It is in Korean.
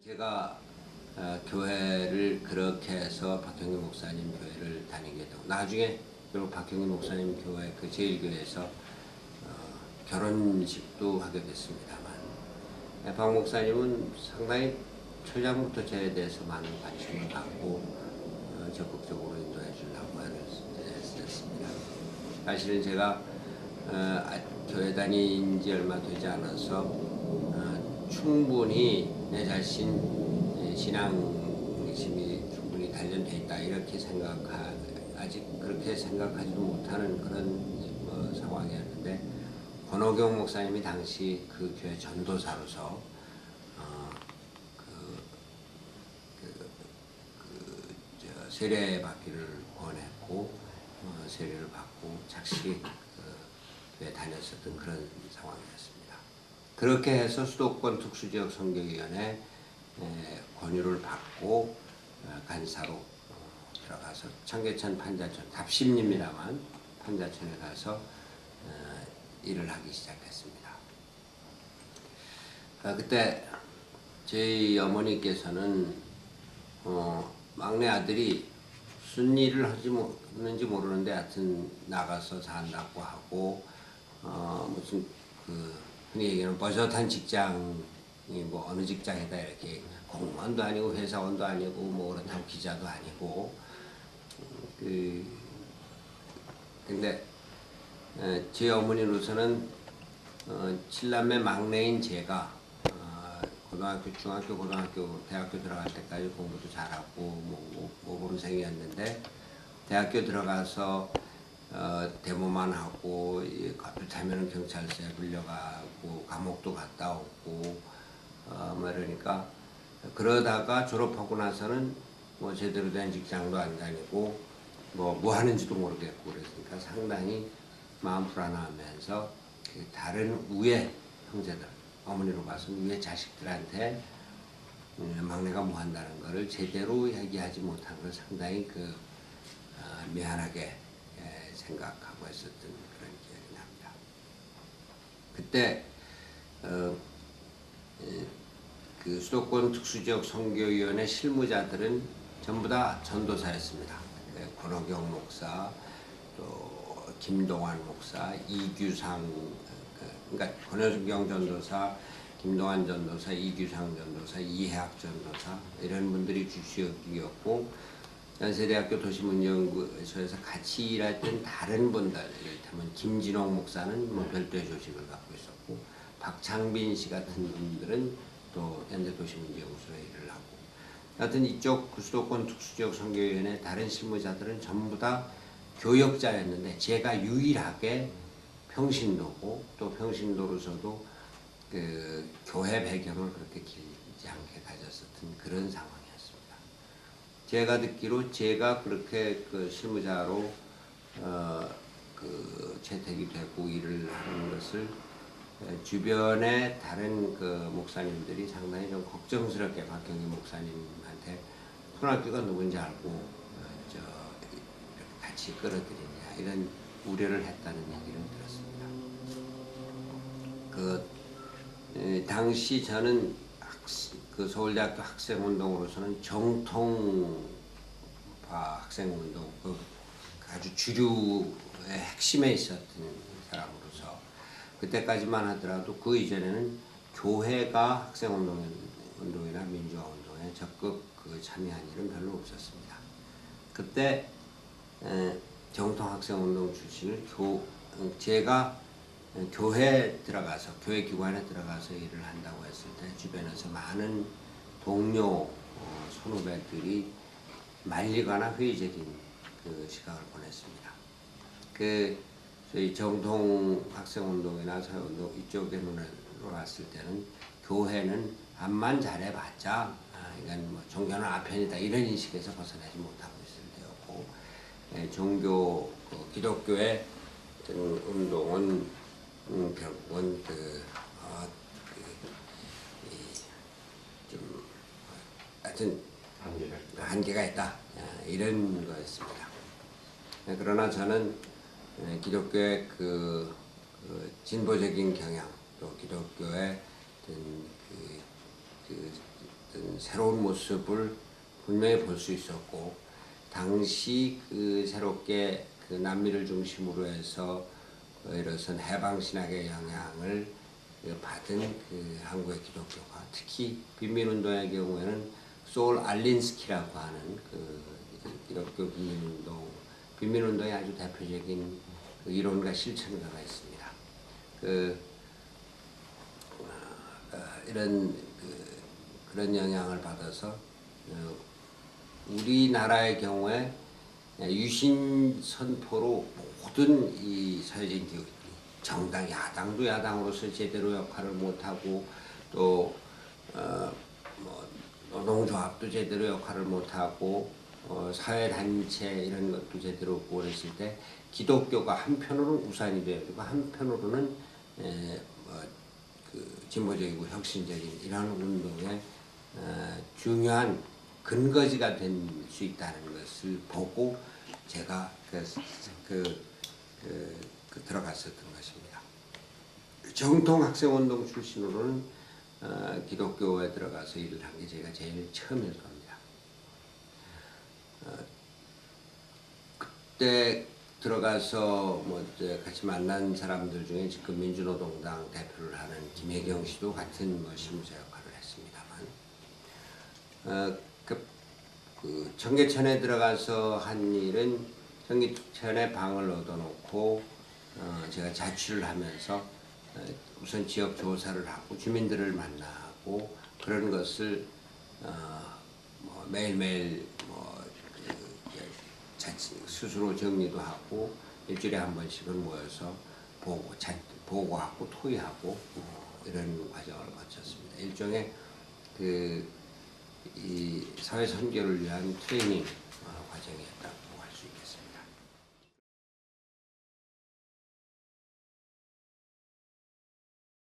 제가 교회를 그렇게 해서 박형기 목사님 교회를 다니게 되고 나중에 결국 박형기 목사님 교회 그 제1교회에서 결혼식도 하게 됐습니다만 박 목사님은 상당히 초장부터 저에 대해서 많은 관심을 갖고 적극적으로 인도해 주려고 했습니다. 사실은 제가 교회 다닌 지 얼마 되지 않아서 충분히 내 자신 신앙심이 충분히 단련되어 있다 이렇게 아직 그렇게 생각하지도 못하는 그런 상황이었는데 권호경 목사님이 당시 그 교회 전도사로서 세례 받기를 권했고 세례를 받고 착실히 교회 다녔었던 그런 상황이었습니다. 그렇게 해서 수도권 특수지역 선교위원회 권유를 받고 간사로 들어가서 청계천 판자촌 답심님이라만 판자촌에 가서 일을 하기 시작했습니다. 그때 저희 어머니께서는 막내 아들이 무슨 일을 하는지 모르는데 하여튼 나가서 산다고 하고 무슨 흔히 얘기하는 버젓한 직장이 뭐 어느 직장이다 이렇게 공무원도 아니고 회사원도 아니고 뭐 그렇다고 기자도 아니고 근데 제 어머니로서는 7남매 막내인 제가 고등학교, 중학교, 고등학교, 대학교 들어갈 때까지 공부도 잘하고 모범생이었는데 대학교 들어가서 데모만 하고 가필타면 경찰서에 불려가고 감옥도 갔다 오고 이러니까 그러다가 졸업하고 나서는 뭐 제대로 된 직장도 안 다니고 뭐 하는지도 모르겠고 그랬으니까 상당히 마음 불안하면서 다른 위에 형제들 어머니로 봐서 위에 자식들한테 막내가 뭐 한다는 거를 제대로 얘기하지 못한 걸 상당히 미안하게 생각하고 했었던 그런 기억이 납니다. 그때 그 수도권 특수지역 선교위원회 실무자들은 전부 다 전도사였습니다. 권호경 목사, 또 김동환 목사, 이규상 그러니까 권호경 전도사, 김동환 전도사, 이규상 전도사, 이해학 전도사 이런 분들이 주시였고 연세대학교 도시문연구소에서 같이 일했던 다른 분들, 이를테면 김진홍 목사는 뭐 별도의 조직을 갖고 있었고 박창빈 씨 같은 분들은 또 연세도시문제연구소에 일을 하고 하여튼 이쪽 수도권 특수지역 선교위원회 다른 실무자들은 전부 다 교역자였는데 제가 유일하게 평신도고 또 평신도로서도 교회 배경을 그렇게 길지 않게 가졌었던 그런 상황이었습니다. 제가 듣기로 제가 그렇게 실무자로 채택이 되고 일을 하는 것을 주변의 다른 목사님들이 상당히 좀 걱정스럽게 박형기 목사님한테 손학규가 누군지 알고 이렇게 같이 끌어들이냐 이런 우려를 했다는 얘기를 들었습니다. 당시 저는 서울대학교 학생운동으로서는 정통파 학생운동 아주 주류의 핵심에 있었던 사람으로서 그때까지만 하더라도 그 이전에는 교회가 학생운동이나 민주화운동에 적극 참여한 일은 별로 없었습니다. 그때 정통학생운동 출신을 제가 교회 기관에 들어가서 일을 한다고 했을 때 주변에서 많은 동료 선후배들이 말리거나 회의적인 시각을 보냈습니다. 저희 정통 학생운동이나 사회운동 이쪽에 눈으로 봤을 때는 교회는 암만 잘해봤자 이건 뭐 종교는 아편이다 이런 인식에서 벗어나지 못하고 있을 때였고 기독교의 운동은 결국은 좀 하여튼 한계가 있다 이런 거였습니다. 그러나 저는 기독교의 진보적인 경향 또 기독교의 어떤 새로운 모습을 분명히 볼 수 있었고, 당시 그 새롭게 그 남미를 중심으로 해서 일어선 해방 신학의 영향을 받은 그 한국의 기독교가, 특히 빈민운동의 경우에는 소울 알린스키라고 하는 그 기독교 빈민운동의 아주 대표적인 그 이론가 실천가가 있습니다. 그런 영향을 받아서 우리나라의 경우에 유신 선포로 모든 이 사회적인 기업, 정당, 야당도 야당으로서 제대로 역할을 못하고, 또 뭐 노동조합도 제대로 역할을 못하고, 사회단체 이런 것도 제대로 없고 그랬을 때, 기독교가 한편으로는 우산이 되어지고 한편으로는 그 진보적이고 혁신적인 이러한 운동의 중요한 근거지가 될 수 있다는 것을 보고 제가 들어갔었던 것입니다. 정통 학생운동 출신으로는 기독교에 들어가서 일을 한 게 제가 제일 처음일 겁니다. 그때 들어가서 뭐 같이 만난 사람들 중에 지금 민주노동당 대표를 하는 김혜경 씨도 같은 뭐 실무자 역할을 했습니다만, 그 청계천에 들어가서 한 일은 청계천에 방을 얻어놓고 제가 자취를 하면서 우선 지역 조사를 하고 주민들을 만나고 그런 것을 뭐 매일매일 스스로 정리도 하고 일주일에 한 번씩은 모여서 보고하고 토의하고 이런 과정을 거쳤습니다. 일종의 이 사회 선교를 위한 트레이닝